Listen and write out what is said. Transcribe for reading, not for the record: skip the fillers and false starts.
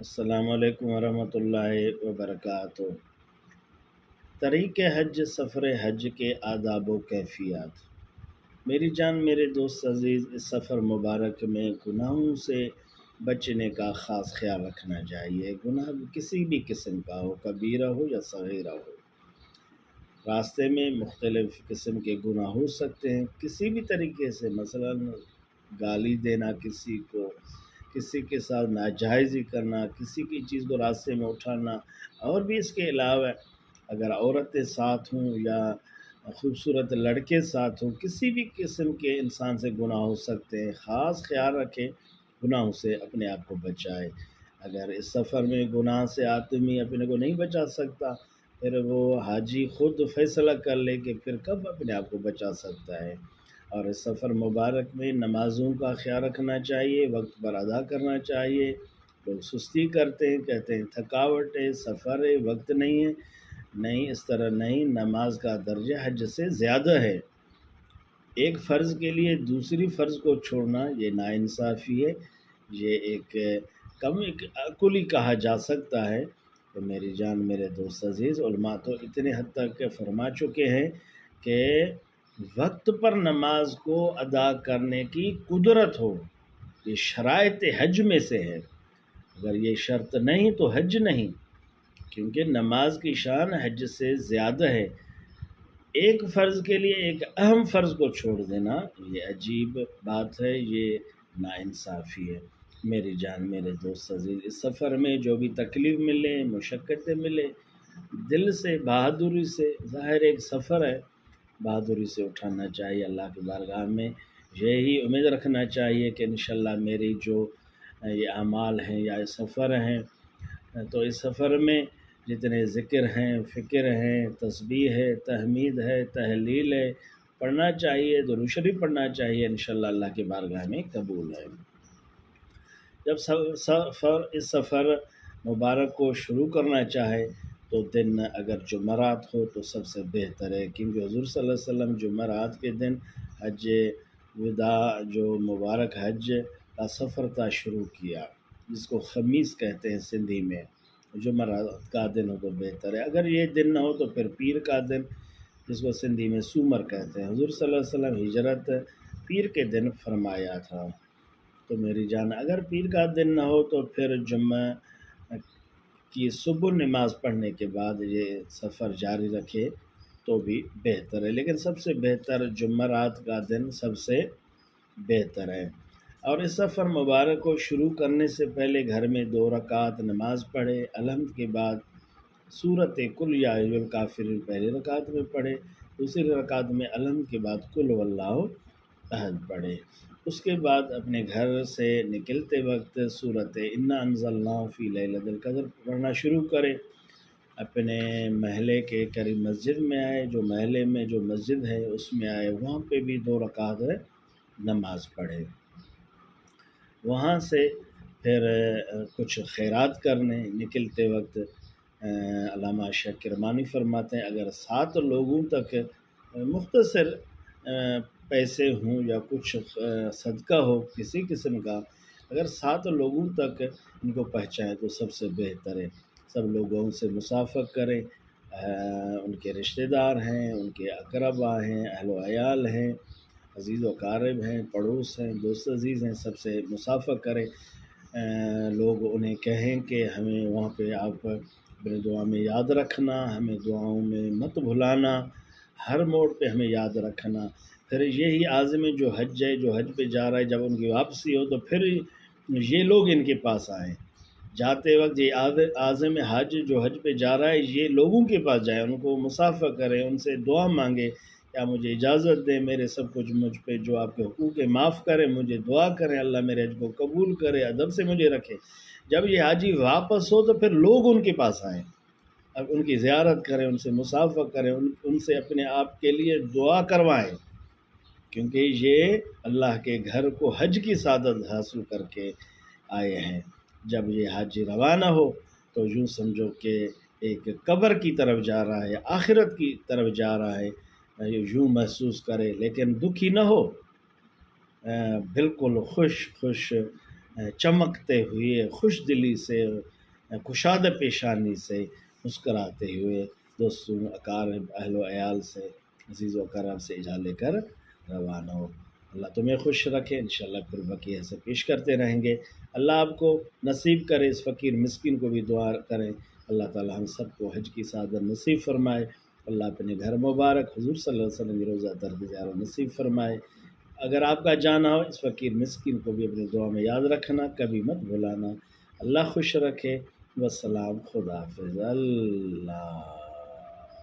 السلام علیکم ورحمۃ اللہ وبرکاتہ۔ طریق حج، سفر حج کے آداب و کیفیات۔ میری جان، میرے دوست عزیز، اس سفر مبارک میں گناہوں سے بچنے کا خاص خیال رکھنا چاہیے۔ گناہ کسی بھی قسم کا ہو، کبیرہ ہو یا صغیرہ ہو۔ راستے میں مختلف قسم کے گناہ ہو سکتے ہیں، کسی بھی طریقے سے، مثلا گالی دینا کسی کو، کسی کے ساتھ ناجائزی کرنا، کسی کی چیز کو راستے میں اٹھانا، اور بھی اس کے علاوہ اگر عورتیں ساتھ ہوں یا خوبصورت لڑکے ساتھ ہوں، کسی بھی قسم کے انسان سے گناہ ہو سکتے ہیں۔ خاص خیال رکھیں، گناہوں سے اپنے آپ کو بچائے۔ اگر اس سفر میں گناہ سے آدمی اپنے کو نہیں بچا سکتا، پھر وہ حاجی خود فیصلہ کر لے کہ پھر کب اپنے آپ کو بچا سکتا ہے۔ اور اس سفر مبارک میں نمازوں کا خیال رکھنا چاہیے، وقت پر ادا کرنا چاہیے۔ لوگ سستی کرتے ہیں، کہتے ہیں تھکاوٹ ہے، سفر ہے، وقت نہیں ہے۔ نہیں، اس طرح نہیں۔ نماز کا درجہ حج سے زیادہ ہے۔ ایک فرض کے لیے دوسری فرض کو چھوڑنا یہ ناانصافی ہے، یہ ایک کم عقلی کہا جا سکتا ہے۔ تو میری جان، میرے دوست عزیز، علماء تو اتنے حد تک فرما چکے ہیں کہ وقت پر نماز کو ادا کرنے کی قدرت ہو، یہ شرائط حج میں سے ہے۔ اگر یہ شرط نہیں تو حج نہیں، کیونکہ نماز کی شان حج سے زیادہ ہے۔ ایک فرض کے لیے ایک اہم فرض کو چھوڑ دینا یہ عجیب بات ہے، یہ ناانصافی ہے۔ میری جان، میرے دوست عزیز، اس سفر میں جو بھی تکلیف ملے، مشقتیں ملے، دل سے، بہادری سے، ظاہر ایک سفر ہے، بہادری سے اٹھانا چاہیے۔ اللہ کی بارگاہ میں یہی امید رکھنا چاہیے کہ انشاءاللہ میری جو یہ اعمال ہیں یا یہ سفر ہیں، تو اس سفر میں جتنے ذکر ہیں، فکر ہیں، تسبیح ہے، تحمید ہے، تحلیل ہے، پڑھنا چاہیے، درود شریف پڑھنا چاہیے، انشاءاللہ اللہ کی بارگاہ میں قبول ہے۔ جب اس سفر مبارک کو شروع کرنا چاہے تو دن اگر جمعرات ہو تو سب سے بہتر ہے، کیونکہ حضور صلی اللہ علیہ وسلم جمعرات کے دن حج وداع جو مبارک حج کا سفر تھا شروع کیا، جس کو خمیس کہتے ہیں سندھی میں۔ جمعرات کا دن ہو تو بہتر ہے، اگر یہ دن نہ ہو تو پھر پیر کا دن، جس کو سندھی میں سومر کہتے ہیں۔ حضور صلی اللہ علیہ وسلم ہجرت پیر کے دن فرمایا تھا۔ تو میری جان، اگر پیر کا دن نہ ہو تو پھر جمعہ کی صبح نماز پڑھنے کے بعد یہ سفر جاری رکھے تو بھی بہتر ہے، لیکن سب سے بہتر جمعرات کا دن سب سے بہتر ہے۔ اور اس سفر مبارک کو شروع کرنے سے پہلے گھر میں 2 رکعت نماز پڑھے، الحمد کے بعد سورۃ قل یا ایھا الکافرون پہلی رکعت میں پڑھے، دوسری رکعت میں الحمد کے بعد قل ھو اللہ احد پڑھے۔ اس کے بعد اپنے گھر سے نکلتے وقت سورۃ انا انزلناہ فی لیلۃ القدر پڑھنا شروع کرے۔ اپنے محلے کے قریب مسجد میں آئے، جو محلے میں جو مسجد ہے اس میں آئے، وہاں پہ بھی 2 رکعت نماز پڑھے۔ وہاں سے پھر کچھ خیرات کرنے نکلتے وقت علامہ شیخ کرمانی فرماتے ہیں اگر 7 لوگوں تک مختصر پیسے ہوں یا کچھ صدقہ ہو کسی قسم کا، اگر 7 لوگوں تک ان کو پہنچائیں تو سب سے بہتر ہے۔ سب لوگوں سے مصافحہ کریں، ان کے رشتہ دار ہیں، ان کے اقربا ہیں، اہل و عیال ہیں، عزیز و اقارب ہیں، پڑوس ہیں، دوست عزیز ہیں، سب سے مصافحہ کریں۔ لوگ انہیں کہیں کہ ہمیں وہاں پہ آپ اپنے دعا میں یاد رکھنا، ہمیں دعاؤں میں مت بھلانا، ہر موڑ پہ ہمیں یاد رکھنا۔ پھر یہی عازم جو حج ہے، جو حج پہ جا رہا ہے، جب ان کی واپسی ہو تو پھر یہ لوگ ان کے پاس آئیں۔ جاتے وقت یہ عازم حج جو حج پہ جا رہا ہے، یہ لوگوں کے پاس جائے، ان کو مصافحہ کرے، ان سے دعا مانگے، یا مجھے اجازت دیں، میرے سب کچھ مجھ پہ جو آپ کے حقوق ہے معاف کریں، مجھے دعا کریں، اللہ میرے حج کو قبول کرے، ادب سے مجھے رکھے۔ جب یہ حاجی واپس ہو تو پھر لوگ ان کے پاس آئیں، اب ان کی زیارت کریں، ان سے مصافحہ کریں، ان سے اپنے آپ کے لیے دعا کروائیں، کیونکہ یہ اللہ کے گھر کو حج کی سعادت حاصل کر کے آئے ہیں۔ جب یہ حاجی روانہ ہو تو یوں سمجھو کہ ایک قبر کی طرف جا رہا ہے، آخرت کی طرف جا رہا ہے، یوں محسوس کرے، لیکن دکھی نہ ہو، بالکل خوش چمکتے ہوئے خوش دلی سے کشادہ پیشانی سے مسکراتے ہوئے دوستوں اقارب اہل و عیال سے عزیز و اقارب سے اجازت لے کر روانہ ہو۔ اللہ تمہیں خوش رکھے، انشاءاللہ پھر بقیہ سے پیش کرتے رہیں گے۔ اللہ آپ کو نصیب کرے، اس فقیر مسکین کو بھی دعا کریں، اللہ تعالی ہم سب کو حج کی سعادت نصیب فرمائے۔ اللہ اپنے گھر مبارک حضور صلی اللہ علیہ وسلم کی روزہ درد زیارت نصیب فرمائے۔ اگر آپ کا جانا ہو اس فقیر مسکین کو بھی اپنی دعا میں یاد رکھنا، کبھی مت بھلانا۔ اللہ خوش رکھے۔ والسلام، خدا حافظ، اللہ